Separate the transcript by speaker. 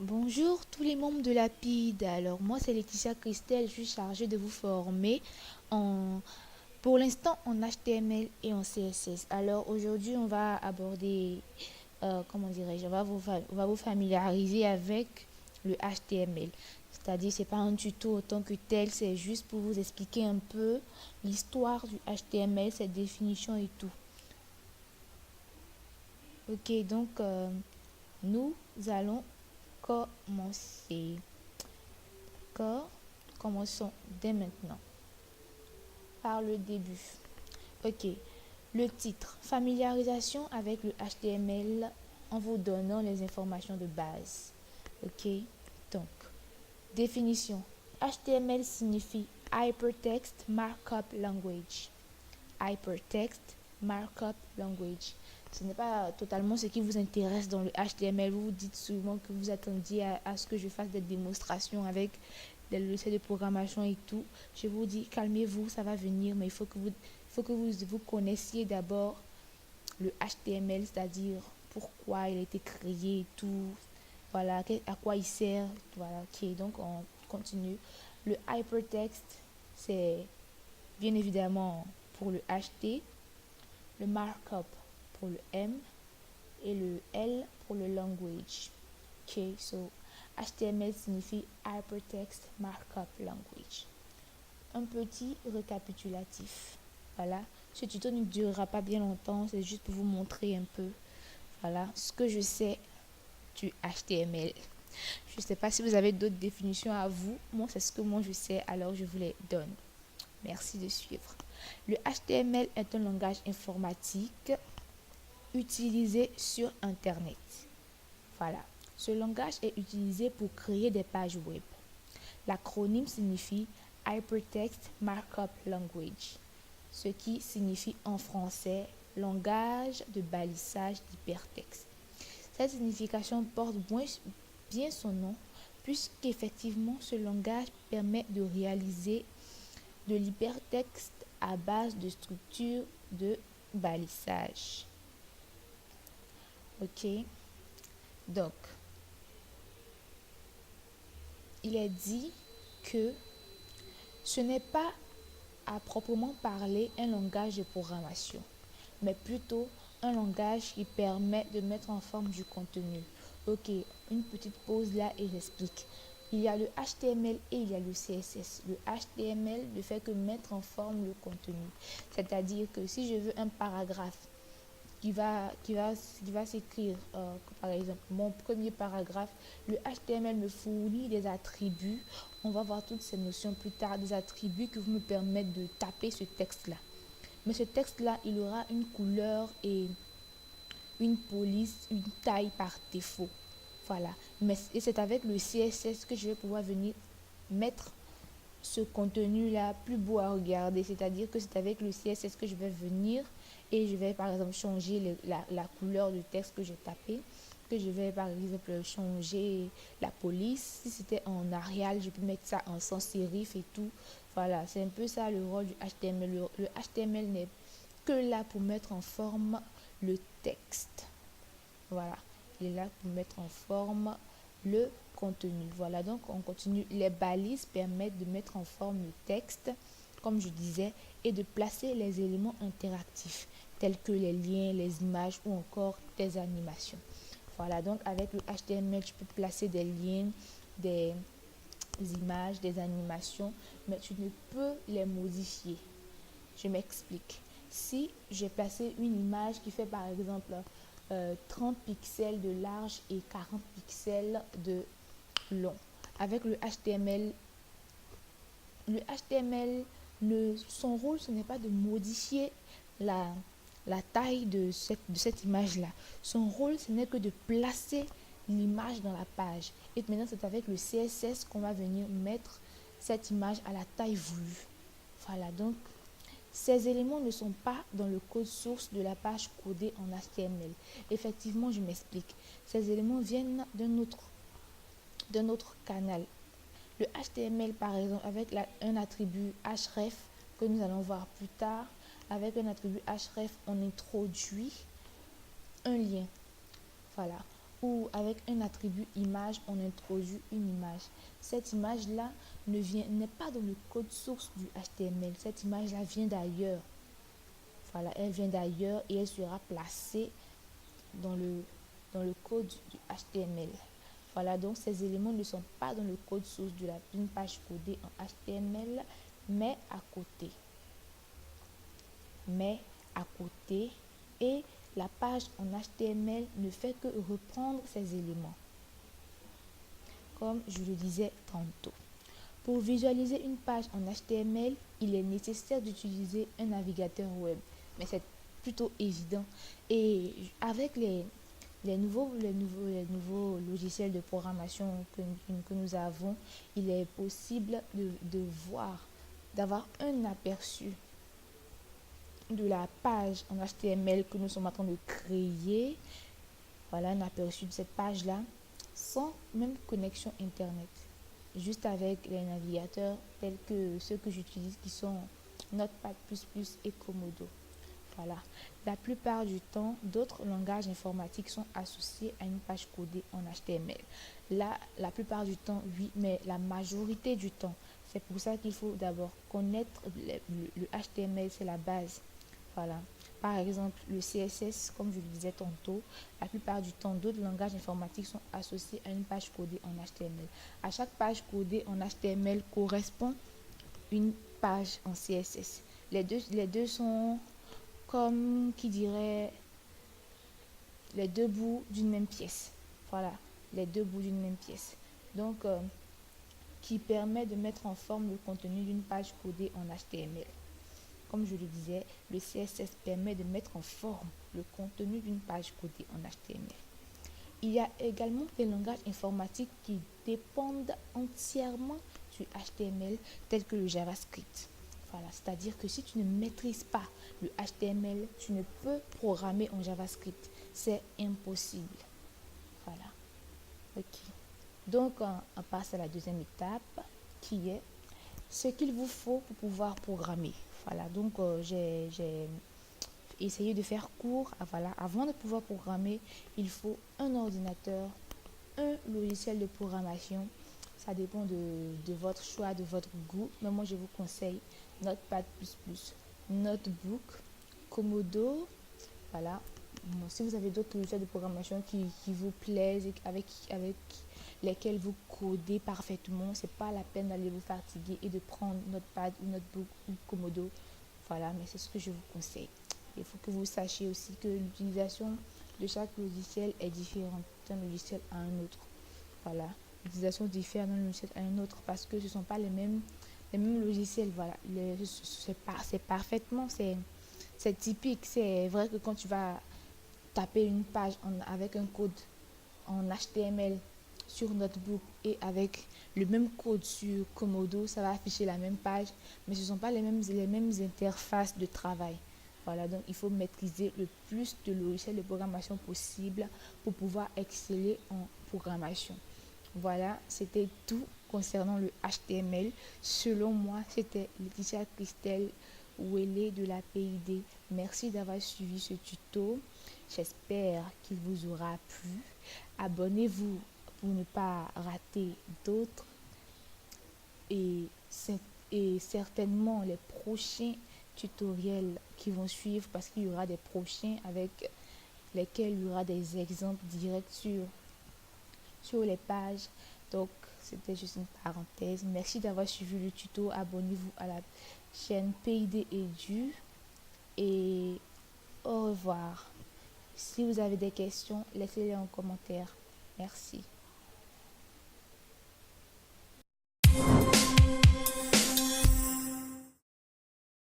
Speaker 1: Bonjour tous les membres de la PID. Alors moi c'est Laetitia Christelle, je suis chargée de vous former en, pour l'instant en HTML et en CSS. Alors aujourd'hui on va aborder, comment dirais-je, on va vous familiariser avec le HTML. C'est-à-dire c'est pas un tuto autant que tel, c'est juste pour vous expliquer un peu l'histoire du HTML, ses définitions et tout. Ok, donc nous allons commencer. D'accord? Commençons dès maintenant par le début. Ok. Le titre. Familiarisation avec le HTML en vous donnant les informations de base. Ok. Donc, définition. HTML signifie Hypertext Markup Language. Hypertext Markup Language. Ce n'est pas totalement ce qui vous intéresse dans le HTML. Vous vous dites souvent que vous attendiez à ce que je fasse des démonstrations avec des logiciels de programmation et tout. Je vous dis, calmez-vous, ça va venir, mais il faut que vous connaissiez d'abord le HTML, c'est-à-dire pourquoi il a été créé et tout. Voilà, à quoi il sert. Voilà, ok, donc on continue. Le hypertext, c'est bien évidemment pour le HT, le markup pour le M et le L pour le language. Ok, so HTML signifie Hypertext Markup Language. Un petit récapitulatif. Voilà, ce tuto ne durera pas bien longtemps, c'est juste pour vous montrer un peu, voilà, ce que je sais du HTML. Je ne sais pas si vous avez d'autres définitions à vous. Moi, c'est ce que moi je sais, alors je vous les donne. Merci de suivre. Le HTML est un langage informatique utilisé sur Internet. Voilà. Ce langage est utilisé pour créer des pages web. L'acronyme signifie Hypertext Markup Language, ce qui signifie en français langage de balisage d'hypertexte. Cette signification porte bien son nom, puisqu'effectivement ce langage permet de réaliser de l'hypertexte à base de structures de balisage. Ok, donc il est dit que ce n'est pas à proprement parler un langage de programmation, mais plutôt un langage qui permet de mettre en forme du contenu. Ok, une petite pause là et j'explique. Il y a le HTML et il y a le CSS. Le HTML ne fait que mettre en forme le contenu. C'est-à-dire que si je veux un paragraphe qui va s'écrire, par exemple, mon premier paragraphe, le HTML me fournit des attributs. On va voir toutes ces notions plus tard, des attributs qui vont me permettre de taper ce texte-là. Mais ce texte-là, il aura une couleur et une police, une taille par défaut. Voilà. Et c'est avec le CSS que je vais pouvoir venir mettre ce contenu-là plus beau à regarder. C'est-à-dire que c'est avec le CSS que je vais venir et je vais par exemple changer la couleur du texte que j'ai tapé. Que je vais par exemple changer la police. Si c'était en Arial, je peux mettre ça en sans serif et tout. Voilà, c'est un peu ça le rôle du HTML. Le HTML n'est que là pour mettre en forme le texte. Voilà, il est là pour mettre en forme le contenu. Voilà, donc on continue. Les balises permettent de mettre en forme le texte, comme je disais, et de placer les éléments interactifs, tels que les liens, les images ou encore des animations. Voilà, donc avec le HTML, tu peux placer des liens, des images, des animations, mais tu ne peux les modifier. Je m'explique. Si j'ai placé une image qui fait par exemple 30 pixels de large et 40 pixels de long, avec son rôle, ce n'est pas de modifier la, la taille de cette image-là. Son rôle, ce n'est que de placer l'image dans la page. Et maintenant, c'est avec le CSS qu'on va venir mettre cette image à la taille voulue. Voilà, donc ces éléments ne sont pas dans le code source de la page codée en HTML. Effectivement, je m'explique. Ces éléments viennent d'un autre canal. Le HTML, par exemple, avec un attribut href que nous allons voir plus tard, avec un attribut href, on introduit un lien. Voilà. où avec un attribut image, on introduit une image. Cette image-là n'est pas dans le code source du HTML. Cette image-là vient d'ailleurs. Voilà, elle vient d'ailleurs et elle sera placée dans le code du HTML. Voilà, donc ces éléments ne sont pas dans le code source d'une page codée en HTML, mais à côté. Et la page en HTML ne fait que reprendre ces éléments, comme je le disais tantôt. Pour visualiser une page en HTML, il est nécessaire d'utiliser un navigateur web, mais c'est plutôt évident. Et avec les nouveaux logiciels de programmation que nous avons, il est possible d'avoir un aperçu de la page en HTML que nous sommes en train de créer. Voilà un aperçu de cette page-là, sans même connexion Internet. Juste avec les navigateurs tels que ceux que j'utilise qui sont Notepad++ et Komodo. Voilà. La plupart du temps, d'autres langages informatiques sont associés à une page codée en HTML. Là, la plupart du temps, oui, mais la majorité du temps. C'est pour ça qu'il faut d'abord connaître le HTML, c'est la base. Voilà. Par exemple, le CSS, comme je le disais tantôt, la plupart du temps, d'autres langages informatiques sont associés à une page codée en HTML. À chaque page codée en HTML correspond une page en CSS. Les deux sont comme qui dirait les deux bouts d'une même pièce. Voilà, les deux bouts d'une même pièce. Donc, qui permet de mettre en forme le contenu d'une page codée en HTML. Comme je le disais, le CSS permet de mettre en forme le contenu d'une page codée en HTML. Il y a également des langages informatiques qui dépendent entièrement du HTML, tels que le JavaScript. Voilà, c'est-à-dire que si tu ne maîtrises pas le HTML, tu ne peux programmer en JavaScript. C'est impossible. Voilà. Ok. Donc, on passe à la deuxième étape, qui est ce qu'il vous faut pour pouvoir programmer. Voilà, donc j'ai essayé de faire court. Voilà, avant de pouvoir programmer, il faut un ordinateur, un logiciel de programmation. Ça dépend de votre choix, de votre goût. Mais moi, je vous conseille Notepad++, Notebook, Komodo. Voilà. Bon, si vous avez d'autres logiciels de programmation qui vous plaisent et avec lesquels vous codez parfaitement, c'est pas la peine d'aller vous fatiguer et de prendre Notepad ou Notebook ou Komodo. Voilà, mais c'est ce que je vous conseille. Il faut que vous sachiez aussi que l'utilisation de chaque logiciel est différente d'un logiciel à un autre. Voilà, l'utilisation diffère d'un logiciel à un autre parce que ce ne sont pas les mêmes logiciels. Voilà, c'est parfaitement, c'est typique. C'est vrai que quand tu vas taper une page avec un code en HTML sur Notebook et avec le même code sur Komodo, ça va afficher la même page, mais ce ne sont pas les mêmes interfaces de travail. Voilà, donc il faut maîtriser le plus de logiciels de programmation possible pour pouvoir exceller en programmation. Voilà, c'était tout concernant le HTML. Selon moi, c'était Laetitia Christelle Ouellet de la PID. Merci d'avoir suivi ce tuto. J'espère qu'il vous aura plu. Abonnez-vous pour ne pas rater d'autres et certainement les prochains tutoriels qui vont suivre parce qu'il y aura des prochains avec lesquels il y aura des exemples directs sur les pages. Donc, c'était juste une parenthèse. Merci d'avoir suivi le tuto. Abonnez-vous à la chaîne PID Edu et au revoir. Si vous avez des questions, laissez-les en commentaire. Merci.